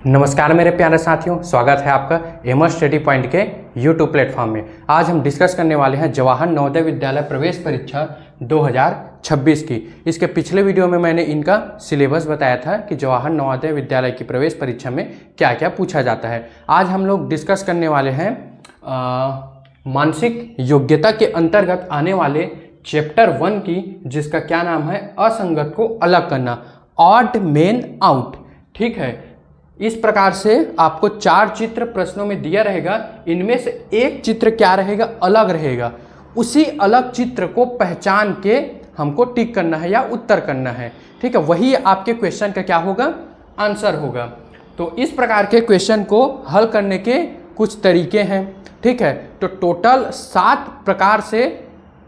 नमस्कार मेरे प्यारे साथियों, स्वागत है आपका एमएस स्टडी पॉइंट के यूट्यूब प्लेटफॉर्म में। आज हम डिस्कस करने वाले हैं जवाहर नवोदय विद्यालय प्रवेश परीक्षा 2026 की। इसके पिछले वीडियो में मैंने इनका सिलेबस बताया था कि जवाहर नवोदय विद्यालय की प्रवेश परीक्षा में क्या क्या पूछा जाता है। आज हम लोग डिस्कस करने वाले हैं मानसिक योग्यता के अंतर्गत आने वाले चैप्टर 1 की, जिसका क्या नाम है, असंगत को अलग करना, ऑड मेन आउट। ठीक है, इस प्रकार से आपको 4 चित्र प्रश्नों में दिया रहेगा। इनमें से एक चित्र क्या रहेगा, अलग रहेगा। उसी अलग चित्र को पहचान के हमको टिक करना है या उत्तर करना है। ठीक है, वही आपके क्वेश्चन का क्या होगा, आंसर होगा। तो इस प्रकार के क्वेश्चन को हल करने के कुछ तरीके हैं। ठीक है, तो टोटल 7 प्रकार से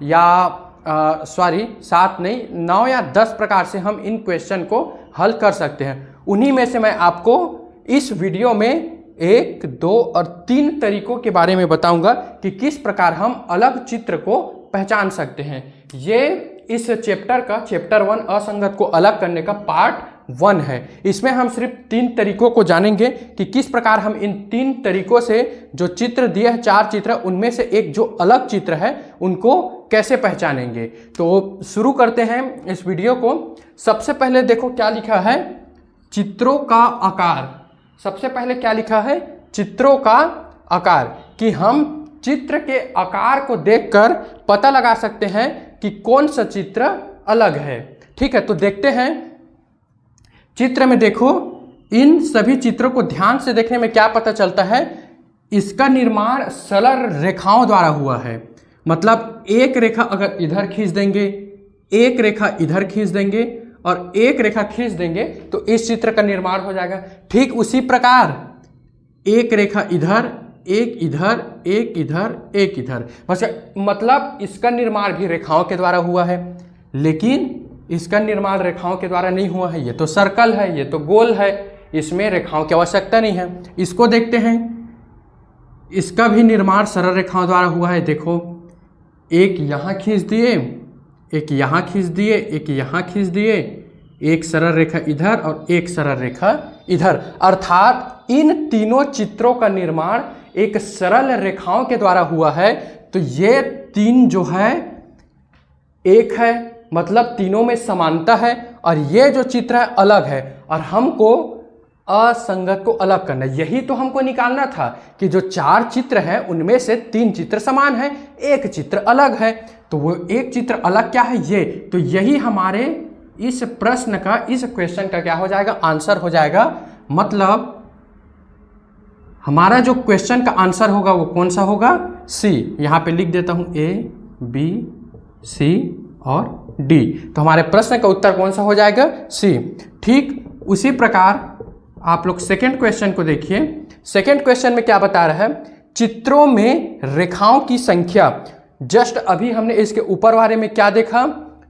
या 7 नहीं, 9 या 10 प्रकार से हम इन क्वेश्चन को हल कर सकते हैं। उन्हीं में से मैं आपको इस वीडियो में 1, 2 और 3 तरीकों के बारे में बताऊंगा कि किस प्रकार हम अलग चित्र को पहचान सकते हैं। ये इस चैप्टर 1 असंगत को अलग करने का पार्ट 1 है। इसमें हम सिर्फ 3 तरीकों को जानेंगे कि किस प्रकार हम इन 3 तरीकों से जो चित्र दिए हैं, 4 चित्र, उनमें से एक जो अलग चित्र है उनको कैसे पहचानेंगे। तो शुरू करते हैं इस वीडियो को। सबसे पहले देखो क्या लिखा है, चित्रों का आकार। सबसे पहले क्या लिखा है, चित्रों का आकार, कि हम चित्र के आकार को देखकर पता लगा सकते हैं कि कौन सा चित्र अलग है। ठीक है, तो देखते हैं। चित्र में देखो, इन सभी चित्रों को ध्यान से देखने में क्या पता चलता है, इसका निर्माण सरल रेखाओं द्वारा हुआ है। मतलब एक रेखा अगर इधर खींच देंगे, एक रेखा इधर खींच देंगे और एक रेखा खींच देंगे तो इस चित्र का निर्माण हो जाएगा। ठीक उसी प्रकार एक रेखा इधर, एक इधर, एक इधर, एक इधर, बस मतलब इसका निर्माण भी रेखाओं के द्वारा हुआ है। लेकिन इसका निर्माण रेखाओं के द्वारा नहीं हुआ है। ये तो सर्कल है, ये तो गोल है, इसमें रेखाओं की आवश्यकता नहीं है। इसको देखते हैं, इसका भी निर्माण सरल रेखाओं द्वारा हुआ है। देखो, एक यहाँ खींच दिए, एक यहाँ खींच दिए, एक यहाँ खींच दिए, एक सरल रेखा इधर और एक सरल रेखा इधर। अर्थात इन तीनों चित्रों का निर्माण एक सरल रेखाओं के द्वारा हुआ है। तो ये 3 जो है एक है, मतलब तीनों में समानता है, और ये जो चित्र है अलग है, और हमको असंगत को अलग करना। यही तो हमको निकालना था कि जो 4 चित्र हैं उनमें से 3 चित्र समान है, एक चित्र अलग है। तो वो एक चित्र अलग क्या है, ये। तो यही हमारे इस प्रश्न का, इस क्वेश्चन का क्या हो जाएगा, आंसर हो जाएगा। मतलब हमारा जो क्वेश्चन का आंसर होगा वो कौन सा होगा, सी। यहाँ पे लिख देता हूँ A, B, C और D। तो हमारे प्रश्न का उत्तर कौन सा हो जाएगा, सी। ठीक उसी प्रकार आप लोग सेकेंड क्वेश्चन को देखिए। सेकेंड क्वेश्चन में क्या बता रहा है, चित्रों में रेखाओं की संख्या। जस्ट अभी हमने इसके ऊपर वाले में क्या देखा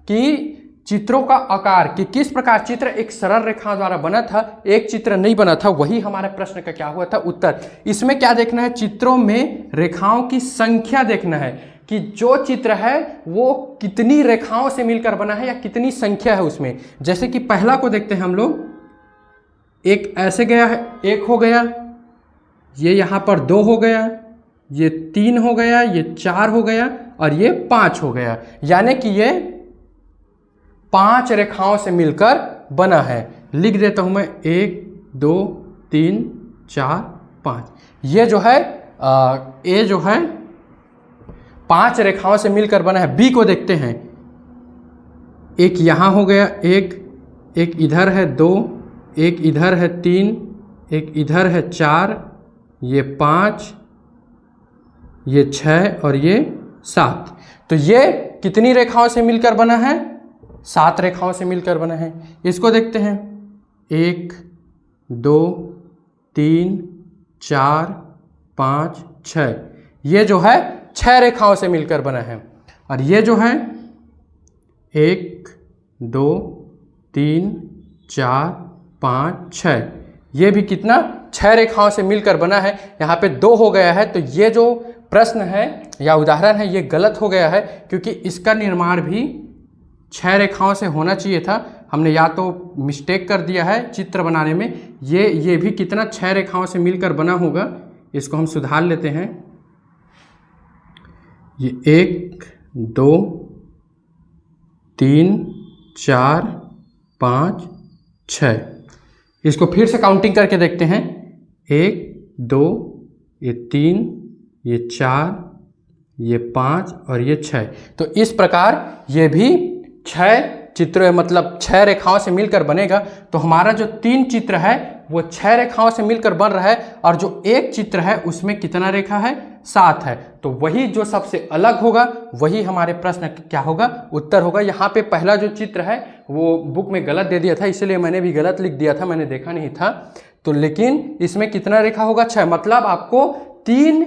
कि चित्रों का आकार, कि किस प्रकार चित्र एक सरल रेखा द्वारा बना था, एक चित्र नहीं बना था। वही हमारे प्रश्न का क्या हुआ था, उत्तर। इसमें क्या देखना है, चित्रों में रेखाओं की संख्या देखना है कि जो चित्र है वो कितनी रेखाओं से मिलकर बना है या कितनी संख्या है उसमें। जैसे कि पहला को देखते हैं हम लोग, एक ऐसे गया है, 1 हो गया, ये यहाँ पर 2 हो गया, ये 3 हो गया, ये 4 हो गया और ये 5 हो गया। यानी कि ये 5 रेखाओं से मिलकर बना है। लिख देता हूं मैं 1, 2, 3, 4, 5। ये जो है ए जो है 5 रेखाओं से मिलकर बना है। बी को देखते हैं, एक यहाँ हो गया, एक इधर है 2, एक इधर है 3, एक इधर है 4, ये 5, ये 6 और ये 7। तो ये कितनी रेखाओं से मिलकर बना है, 7 रेखाओं से मिलकर बना है। इसको देखते हैं, 1, 2, 3, 4, 5, 6। ये जो है 6 रेखाओं से मिलकर बना है। और ये जो है 1, 2, 3, 4, 5, 6, ये भी कितना, 6 रेखाओं से मिलकर बना है। यहाँ पे 2 हो गया है, तो ये जो प्रश्न है या उदाहरण है ये गलत हो गया है, क्योंकि इसका निर्माण भी 6 रेखाओं से होना चाहिए था। हमने या तो मिस्टेक कर दिया है चित्र बनाने में, ये भी कितना 6 रेखाओं से मिलकर बना होगा, इसको हम सुधार लेते हैं। ये 1 2 3 4 5 6, इसको फिर से काउंटिंग करके देखते हैं। 1 2 ये 3 ये 4 ये 5 और ये 6। तो इस प्रकार ये भी 6 चित्र मतलब 6 रेखाओं से मिलकर बनेगा। तो हमारा जो 3 चित्र है वो 6 रेखाओं से मिलकर बन रहा है, और जो एक चित्र है उसमें कितना रेखा है, 7 है। तो वही जो सबसे अलग होगा वही हमारे प्रश्न क्या होगा, उत्तर होगा। यहाँ पे पहला जो चित्र है वो बुक में गलत दे दिया था, इसलिए मैंने भी गलत लिख दिया था, मैंने देखा नहीं था। तो लेकिन इसमें कितना रेखा होगा, 6, मतलब आपको 3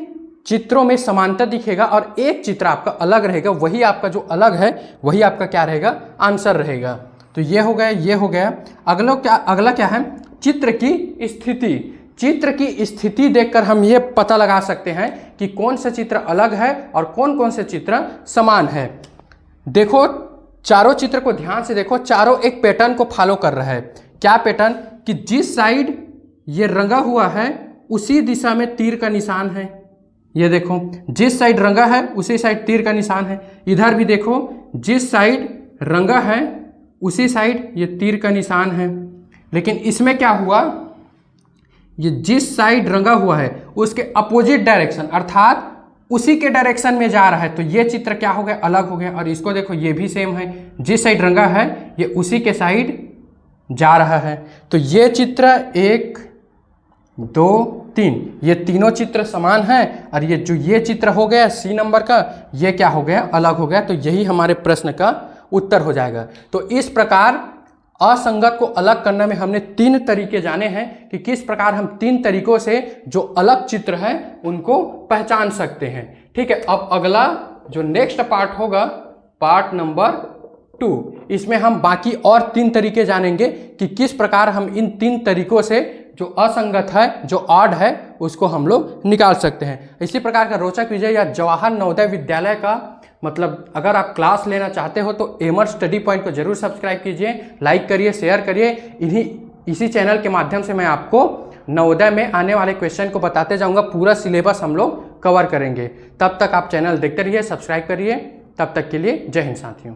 चित्रों में समानता दिखेगा और एक चित्र आपका अलग रहेगा, वही आपका जो अलग है वही आपका क्या रहेगा, आंसर रहेगा। तो ये हो गया, ये हो गया। अगला क्या है, चित्र की स्थिति। चित्र की स्थिति देखकर हम ये पता लगा सकते हैं कि कौन सा चित्र अलग है और कौन कौन से चित्र समान है। देखो चारों चित्र को ध्यान से देखो, चारों एक पैटर्न को फॉलो कर रहा है। क्या पैटर्न, कि जिस साइड ये रंगा हुआ है उसी दिशा में तीर का निशान है। ये देखो जिस साइड रंगा है उसी साइड तीर का निशान है। इधर भी देखो जिस साइड रंगा है उसी साइड ये तीर का निशान है। लेकिन इसमें क्या हुआ, ये जिस साइड रंगा हुआ है उसके अपोजिट डायरेक्शन अर्थात उसी के डायरेक्शन में जा रहा है, तो ये चित्र क्या हो गया, अलग हो गया। और इसको देखो ये भी सेम है, जिस साइड रंगा है ये उसी के साइड जा रहा है। तो ये चित्र 1 2 3, ये तीनों चित्र समान हैं, और ये जो ये चित्र हो गया C नंबर का, ये क्या हो गया, अलग हो गया। तो यही हमारे प्रश्न का उत्तर हो जाएगा। तो इस प्रकार असंगत को अलग करने में हमने 3 तरीके जाने हैं कि किस प्रकार हम 3 तरीकों से जो अलग चित्र हैं उनको पहचान सकते हैं। ठीक है, अब अगला जो नेक्स्ट पार्ट होगा, पार्ट नंबर 2, इसमें हम बाकी और 3 तरीके जानेंगे कि किस प्रकार हम इन 3 तरीकों से जो असंगत है, जो ऑड है, उसको हम लोग निकाल सकते हैं। इसी प्रकार का रोचक विषय या जवाहर नवोदय विद्यालय का मतलब अगर आप क्लास लेना चाहते हो तो एमर स्टडी पॉइंट को जरूर सब्सक्राइब कीजिए, लाइक करिए, शेयर करिए। इसी चैनल के माध्यम से मैं आपको नवोदय में आने वाले क्वेश्चन को बताते जाऊंगा। पूरा सिलेबस हम लोग कवर करेंगे। तब तक आप चैनल देखते रहिए, सब्सक्राइब करिए। तब तक के लिए जय हिंद साथियों।